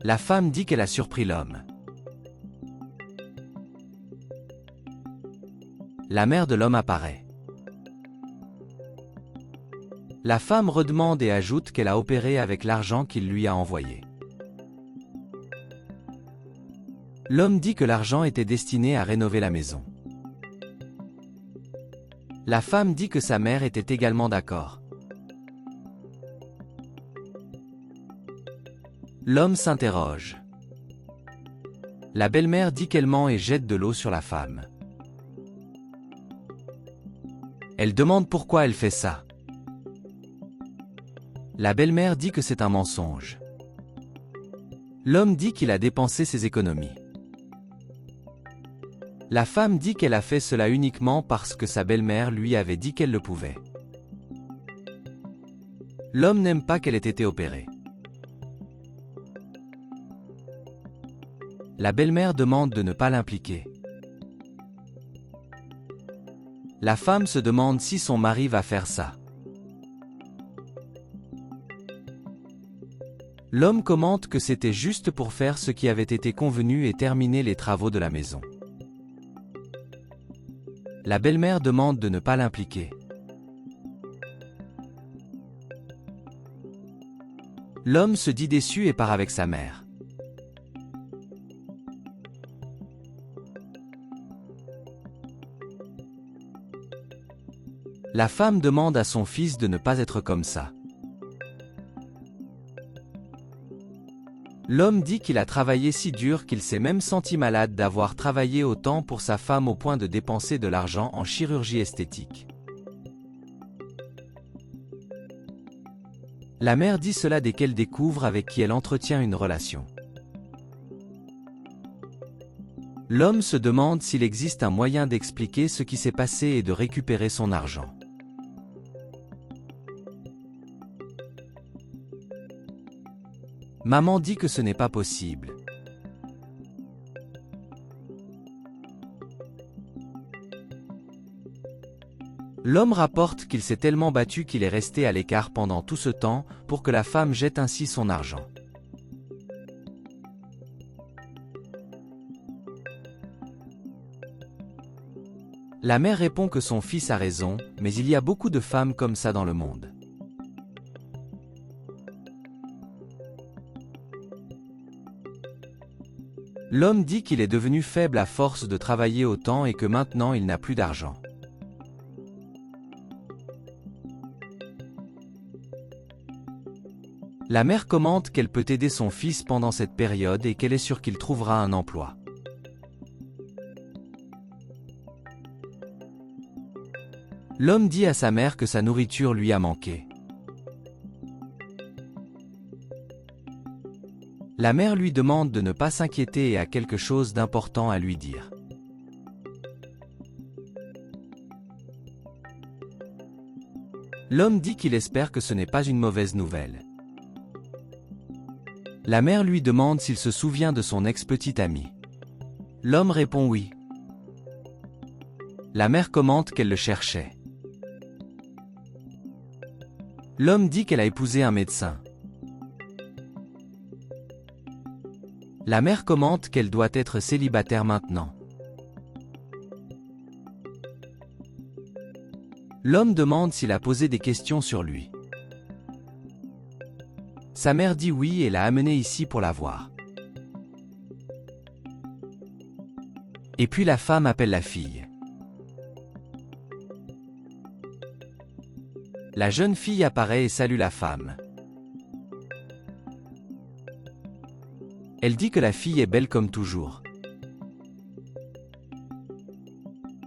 La femme dit qu'elle a surpris l'homme. La mère de l'homme apparaît. La femme redemande et ajoute qu'elle a opéré avec l'argent qu'il lui a envoyé. L'homme dit que l'argent était destiné à rénover la maison. La femme dit que sa mère était également d'accord. L'homme s'interroge. La belle-mère dit qu'elle ment et jette de l'eau sur la femme. Elle demande pourquoi elle fait ça. La belle-mère dit que c'est un mensonge. L'homme dit qu'il a dépensé ses économies. La femme dit qu'elle a fait cela uniquement parce que sa belle-mère lui avait dit qu'elle le pouvait. L'homme n'aime pas qu'elle ait été opérée. La belle-mère demande de ne pas l'impliquer. La femme se demande si son mari va faire ça. L'homme commente que c'était juste pour faire ce qui avait été convenu et terminer les travaux de la maison. La belle-mère demande de ne pas l'impliquer. L'homme se dit déçu et part avec sa mère. La femme demande à son fils de ne pas être comme ça. L'homme dit qu'il a travaillé si dur qu'il s'est même senti malade d'avoir travaillé autant pour sa femme au point de dépenser de l'argent en chirurgie esthétique. La mère dit cela dès qu'elle découvre avec qui elle entretient une relation. L'homme se demande s'il existe un moyen d'expliquer ce qui s'est passé et de récupérer son argent. Maman dit que ce n'est pas possible. L'homme rapporte qu'il s'est tellement battu qu'il est resté à l'écart pendant tout ce temps pour que la femme jette ainsi son argent. La mère répond que son fils a raison, mais il y a beaucoup de femmes comme ça dans le monde. L'homme dit qu'il est devenu faible à force de travailler autant et que maintenant il n'a plus d'argent. La mère commente qu'elle peut aider son fils pendant cette période et qu'elle est sûre qu'il trouvera un emploi. L'homme dit à sa mère que sa nourriture lui a manqué. La mère lui demande de ne pas s'inquiéter et a quelque chose d'important à lui dire. L'homme dit qu'il espère que ce n'est pas une mauvaise nouvelle. La mère lui demande s'il se souvient de son ex-petite amie. L'homme répond oui. La mère commente qu'elle le cherchait. L'homme dit qu'elle a épousé un médecin. La mère commente qu'elle doit être célibataire maintenant. L'homme demande s'il a posé des questions sur lui. Sa mère dit oui et l'a amené ici pour la voir. Et puis la femme appelle la fille. La jeune fille apparaît et salue la femme. Elle dit que la fille est belle comme toujours.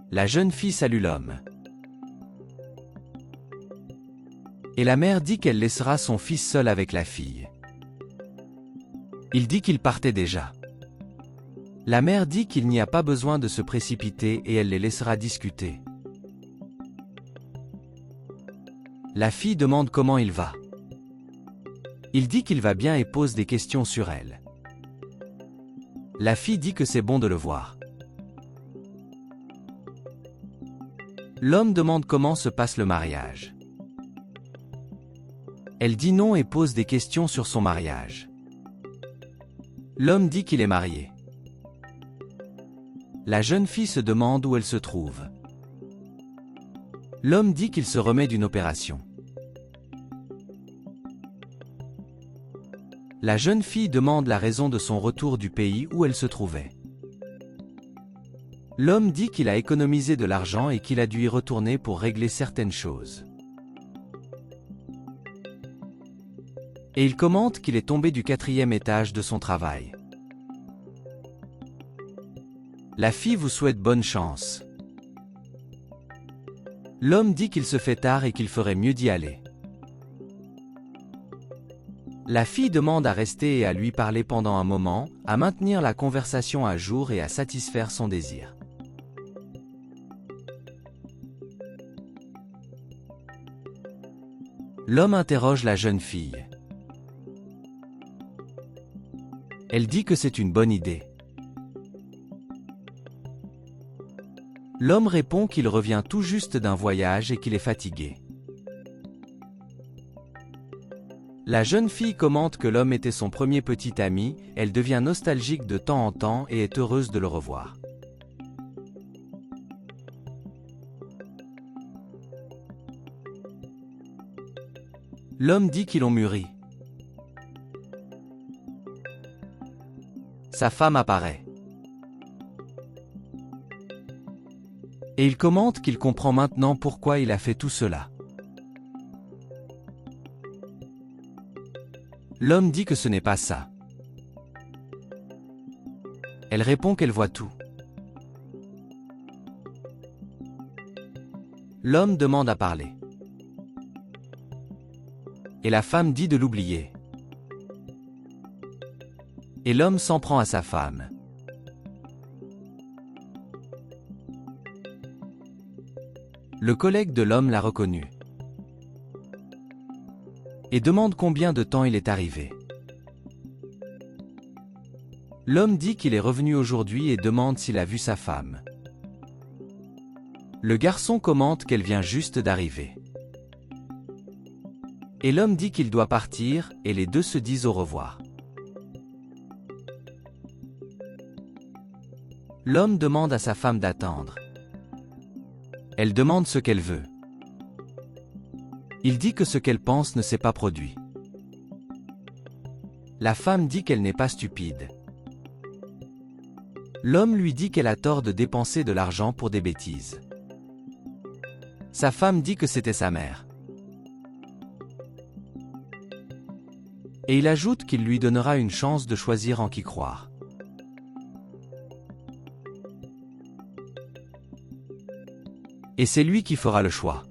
La jeune fille salue l'homme. Et la mère dit qu'elle laissera son fils seul avec la fille. Il dit qu'il partait déjà. La mère dit qu'il n'y a pas besoin de se précipiter et elle les laissera discuter. La fille demande comment il va. Il dit qu'il va bien et pose des questions sur elle. La fille dit que c'est bon de le voir. L'homme demande comment se passe le mariage. Elle dit non et pose des questions sur son mariage. L'homme dit qu'il est marié. La jeune fille se demande où elle se trouve. L'homme dit qu'il se remet d'une opération. La jeune fille demande la raison de son retour du pays où elle se trouvait. L'homme dit qu'il a économisé de l'argent et qu'il a dû y retourner pour régler certaines choses. Et il commente qu'il est tombé du 4e étage de son travail. La fille vous souhaite bonne chance. L'homme dit qu'il se fait tard et qu'il ferait mieux d'y aller. La fille demande à rester et à lui parler pendant un moment, à maintenir la conversation à jour et à satisfaire son désir. L'homme interroge la jeune fille. Elle dit que c'est une bonne idée. L'homme répond qu'il revient tout juste d'un voyage et qu'il est fatigué. La jeune fille commente que l'homme était son premier petit ami, elle devient nostalgique de temps en temps et est heureuse de le revoir. L'homme dit qu'ils ont mûri. Sa femme apparaît. Et il commente qu'il comprend maintenant pourquoi il a fait tout cela. L'homme dit que ce n'est pas ça. Elle répond qu'elle voit tout. L'homme demande à parler. Et la femme dit de l'oublier. Et l'homme s'en prend à sa femme. Le collègue de l'homme l'a reconnu. Et demande combien de temps il est arrivé. L'homme dit qu'il est revenu aujourd'hui et demande s'il a vu sa femme. Le garçon commente qu'elle vient juste d'arriver. Et l'homme dit qu'il doit partir, et les deux se disent au revoir. L'homme demande à sa femme d'attendre. Elle demande ce qu'elle veut. Il dit que ce qu'elle pense ne s'est pas produit. La femme dit qu'elle n'est pas stupide. L'homme lui dit qu'elle a tort de dépenser de l'argent pour des bêtises. Sa femme dit que c'était sa mère. Et il ajoute qu'il lui donnera une chance de choisir en qui croire. Et c'est lui qui fera le choix.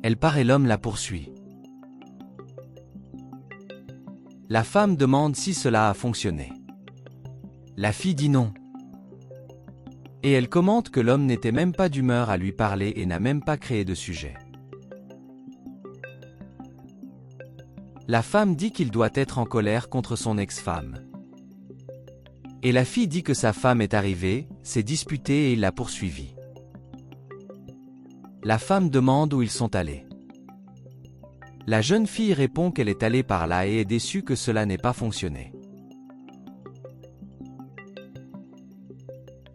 Elle part et l'homme la poursuit. La femme demande si cela a fonctionné. La fille dit non. Et elle commente que l'homme n'était même pas d'humeur à lui parler et n'a même pas créé de sujet. La femme dit qu'il doit être en colère contre son ex-femme. Et la fille dit que sa femme est arrivée, s'est disputée et il l'a poursuivie. La femme demande où ils sont allés. La jeune fille répond qu'elle est allée par là et est déçue que cela n'ait pas fonctionné.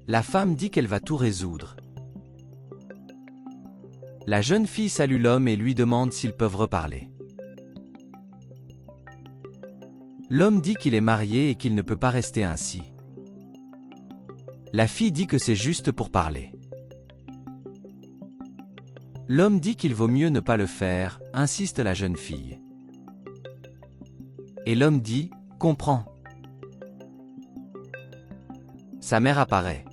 La femme dit qu'elle va tout résoudre. La jeune fille salue l'homme et lui demande s'ils peuvent reparler. L'homme dit qu'il est marié et qu'il ne peut pas rester ainsi. La fille dit que c'est juste pour parler. L'homme dit qu'il vaut mieux ne pas le faire, insiste la jeune fille. Et l'homme dit, comprends. Sa mère apparaît.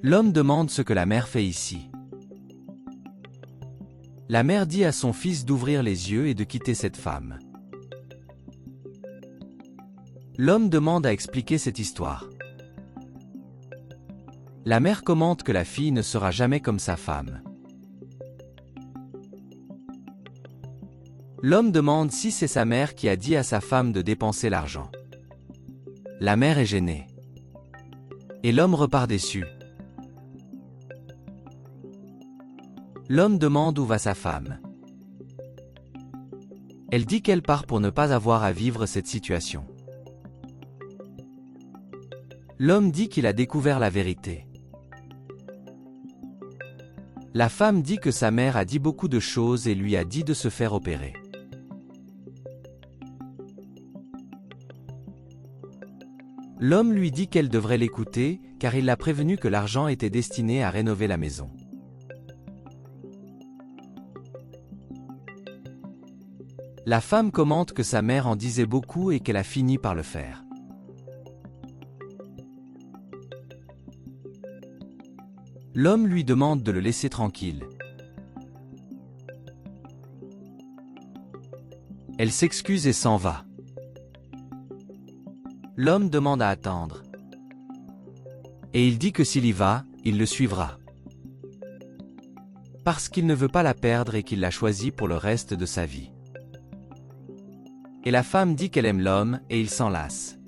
L'homme demande ce que la mère fait ici. La mère dit à son fils d'ouvrir les yeux et de quitter cette femme. L'homme demande à expliquer cette histoire. La mère commente que la fille ne sera jamais comme sa femme. L'homme demande si c'est sa mère qui a dit à sa femme de dépenser l'argent. La mère est gênée. Et l'homme repart déçu. L'homme demande où va sa femme. Elle dit qu'elle part pour ne pas avoir à vivre cette situation. L'homme dit qu'il a découvert la vérité. La femme dit que sa mère a dit beaucoup de choses et lui a dit de se faire opérer. L'homme lui dit qu'elle devrait l'écouter, car il l'a prévenu que l'argent était destiné à rénover la maison. La femme commente que sa mère en disait beaucoup et qu'elle a fini par le faire. L'homme lui demande de le laisser tranquille. Elle s'excuse et s'en va. L'homme demande à attendre. Et il dit que s'il y va, il le suivra. Parce qu'il ne veut pas la perdre et qu'il l'a choisie pour le reste de sa vie. Et la femme dit qu'elle aime l'homme et il s'en lasse.